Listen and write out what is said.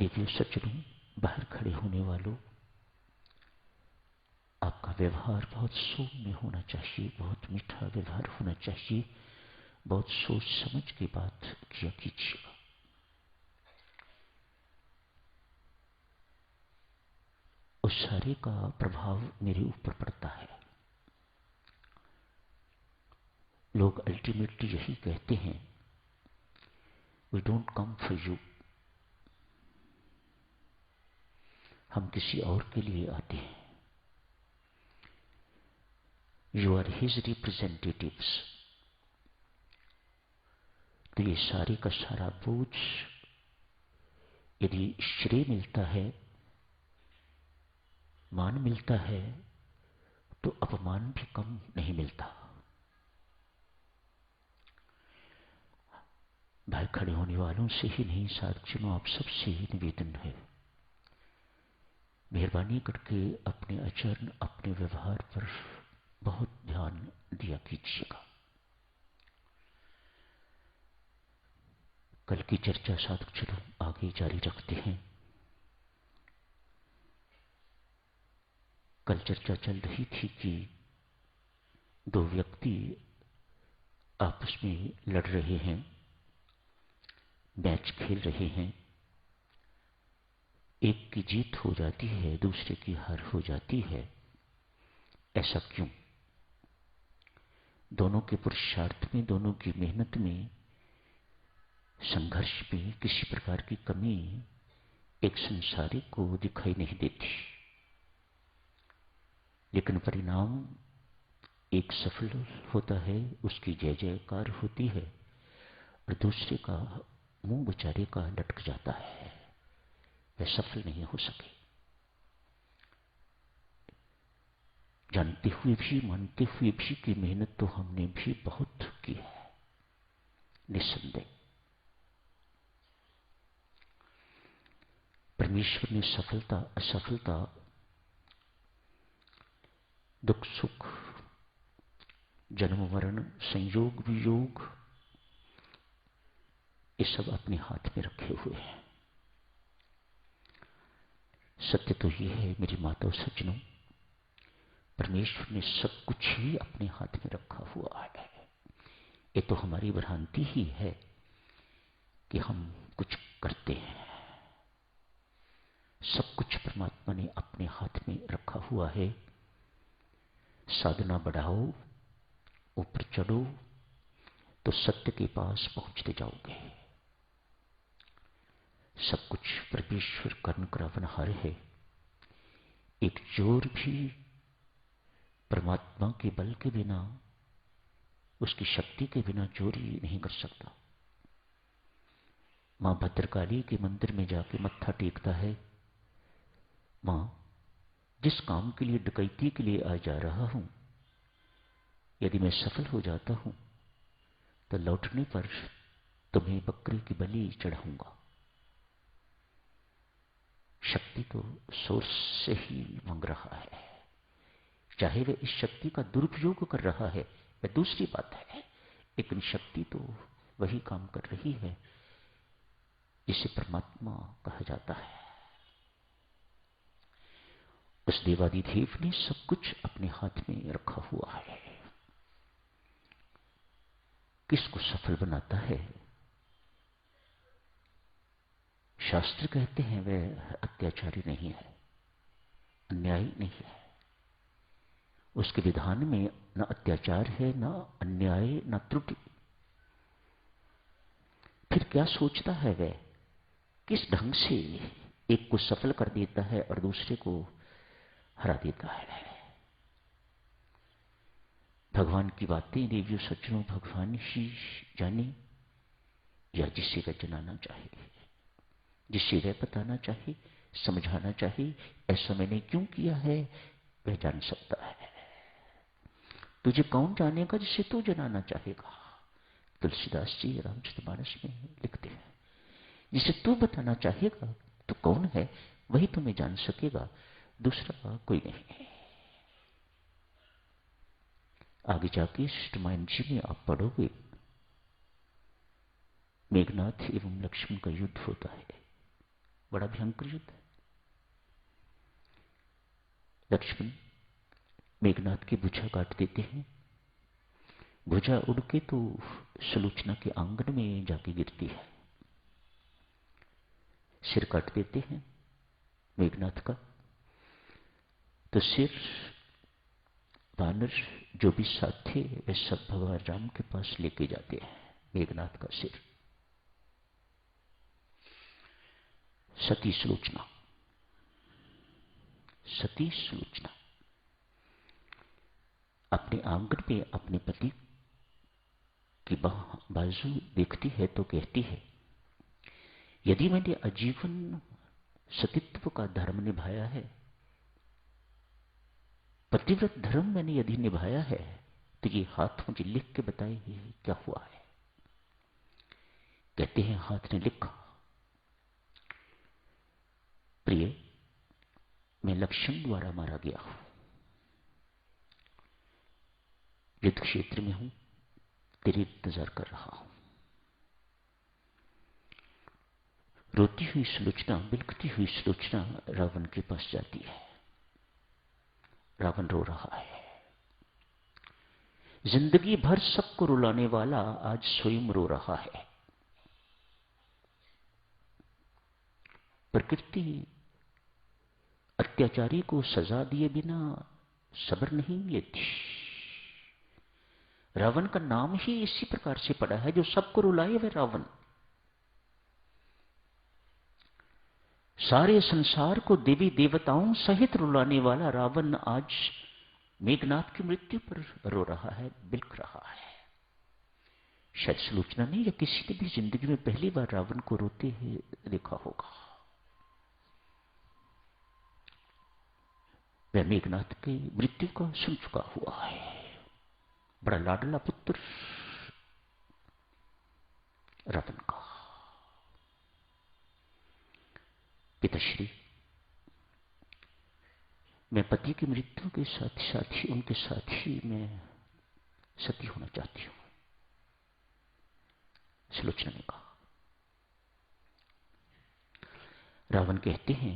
देवियों सज्जनों, बाहर खड़े होने वालों, आपका व्यवहार बहुत सौम्य होना चाहिए, बहुत मीठा व्यवहार होना चाहिए, बहुत सोच समझ के बात किया कीजिएगा। उस सारे का प्रभाव मेरे ऊपर पड़ता है। लोग अल्टीमेटली यही कहते हैं, we don't come for you, हम किसी और के लिए आते हैं। You are his representatives. तो ये सारे का सारा बोझ, यदि श्रेय मिलता है, मान मिलता है, तो अपमान भी कम नहीं मिलता। बाहर खड़े होने वालों से ही नहीं, साथियों आप सबसे ही निवेदन है, मेहरबानी करके अपने आचरण, अपने व्यवहार पर बहुत ध्यान दिया कीजिएगा। कल की चर्चा साथियों आगे जारी रखते हैं। कल चर्चा चल रही थी कि दो व्यक्ति आपस में लड़ रहे हैं, मैच खेल रहे हैं, एक की जीत हो जाती है, दूसरे की हार हो जाती है। ऐसा क्यों? दोनों के पुरुषार्थ में, दोनों की मेहनत में, संघर्ष में किसी प्रकार की कमी एक संसारिक को दिखाई नहीं देती, लेकिन परिणाम एक सफल होता है, उसकी जय जयकार होती है, और दूसरे का मुंह बेचारे का लटक जाता है, वह सफल नहीं हो सके। जानते हुए भी, मानते हुए भी कि मेहनत तो हमने भी बहुत की है, निस्संदेह। परमेश्वर ने सफलता असफलता, दुख सुख, जन्म मरण, संयोग वियोग, ये सब अपने हाथ में रखे हुए हैं। सत्य तो ये है मेरी माताओं सज्जनों, परमेश्वर ने सब कुछ ही अपने हाथ में रखा हुआ है। ये तो हमारी भ्रांति ही है कि हम कुछ करते हैं। सब कुछ परमात्मा ने अपने हाथ में रखा हुआ है। साधना बढ़ाओ, ऊपर चढ़ो, तो सत्य के पास पहुंचते जाओगे। सब कुछ परमेश्वर कर्म करावनहार है। एक चोर भी परमात्मा के बल के बिना, उसकी शक्ति के बिना चोरी नहीं कर सकता। मां भद्रकाली के मंदिर में जाके मत्था टेकता है, मां जिस काम के लिए, डकैती के लिए आ जा रहा हूं, यदि मैं सफल हो जाता हूं तो लौटने पर तुम्हें बकरी की बलि चढ़ाऊंगा। शक्ति तो सोर्स से ही मांग रहा है, चाहे वह इस शक्ति का दुरुपयोग कर रहा है वह दूसरी बात है, लेकिन शक्ति तो वही काम कर रही है जिसे परमात्मा कहा जाता है। उस देवादिदेव ने सब कुछ अपने हाथ में रखा हुआ है। किसको सफल बनाता है? शास्त्र कहते हैं वह अत्याचारी नहीं है, अन्यायी नहीं है। उसके विधान में न अत्याचार है, न अन्याय, न त्रुटि। फिर क्या सोचता है वह? किस ढंग से एक को सफल कर देता है और दूसरे को हरा देता है। भगवान की बातें देवियों सज्जनों भगवान ही जाने, या जिसे वह जनाना चाहे, जिसे वह बताना चाहे, समझाना चाहे, ऐसा मैंने क्यों किया है, वह जान सकता है। तुझे कौन जानेगा जिसे तू जनाना चाहेगा? तुलसीदास जी रामचरितमानस में लिखते हैं, जिसे तू बताना चाहेगा तो कौन है, वही तुम्हें जान सकेगा, दूसरा कोई नहीं है। आगे जाके रामायण जी में आप पढ़ोगे, मेघनाथ एवं लक्ष्मण का युद्ध होता है। बड़ा भयंकर युद्ध है। लक्ष्मण मेघनाथ की भुजा काट देते हैं। भुजा उड़ के तो सुलोचना के आंगन में जाके गिरती है। सिर काट देते हैं मेघनाथ का, तो सिर वानर जो भी साथ थे वे सब भगवान राम के पास लेके जाते हैं मेघनाथ का सिर। सती सुलोचना, सती सुलोचना अपने आंगन में अपने पति की बाजू देखती है तो कहती है, यदि मैंने आजीवन सतीत्व का धर्म निभाया है, पतिव्रत धर्म मैंने यदि निभाया है, तो ये हाथ मुझे लिख के बताए क्या हुआ है। कहते हैं हाथ ने लिखा, प्रिय मैं लक्ष्मण द्वारा मारा गया हूं, युद्ध क्षेत्र में हूं, तेरी इंतजार कर रहा हूं। रोती हुई सुलोचना, बिलखती हुई सुलोचना रावण के पास जाती है। रावण रो रहा है। जिंदगी भर सबको रुलाने वाला आज स्वयं रो रहा है। प्रकृति अत्याचारी को सजा दिए बिना सब्र नहीं लेती। रावण का नाम ही इसी प्रकार से पड़ा है, जो सबको रुलाए वह रावण। सारे संसार को देवी देवताओं सहित रुलाने वाला रावण आज मेघनाथ की मृत्यु पर रो रहा है, बिलख रहा है। शायद सुलोचना ने या किसी ने भी जिंदगी में पहली बार रावण को रोते हुए देखा होगा। वह मेघनाथ की मृत्यु का सुन चुका हुआ है। बड़ा लाडला पुत्र रावण का। पिताश्री, मैं पति की मृत्यु के साथ साथ ही उनके साथ ही मैं सती होना चाहती हूं, सुलोचना ने कहा। रावण कहते हैं,